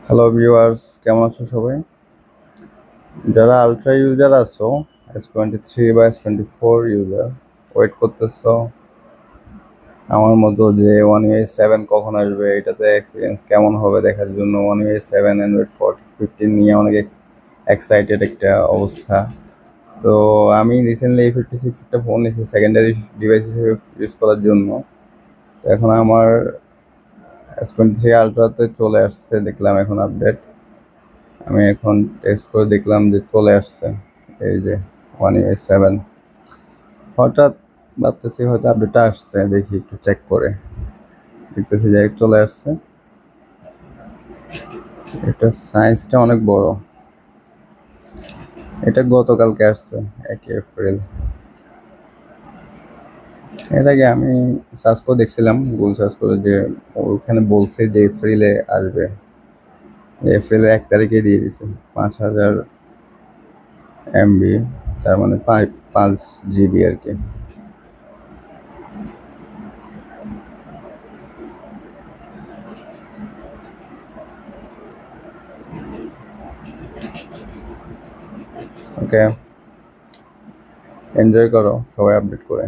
Hello viewers, কেমন আছো সবাই? যারা আলট্রা ইউজার আছো, S23 বা S24 ইউজার ওয়েট করতেছো আমার মতো যে One UI 7 কখন আসবে, এটাতে এক্সপিরিয়েন্স কেমন হবে দেখার জন্য One UI 7 Android 15 নিয়ে অনেক এক্সাইটেড একটা অবস্থা। তো আমি রিসেন্টলি A56 একটা ফোন নিয়েছি সেকেন্ডারি ডিভাইস হিসেবে ইউজ করার জন্য। তো এখন আমার S23 আলট্রাতে চলে আসছে, দেখলাম এখন আপডেট। আমি এখন টেস্ট করে দেখলাম যে চলে আসছে এই যে One UI 7। হঠাৎ ভাবতেছি হয়তো আপডেটটা আসছে, দেখি একটু চেক করে দেখতেছি যে চলে আসছে। এটা সাইজটা অনেক বড়। এটা গতকালকে আসছে 1 এপ্রিল। এর আগে আমি সার্চ করে দেখছিলাম, গুগল সার্চ করে, যে ওখানে বলছে যে এপ্রিলে আসবে। এপ্রিলের 1 তারিখে দিয়ে দিছে 5000 MB, তার মানে 5 GB আর কি। ওকে, এনজয় করো সবাই আপডেট করে।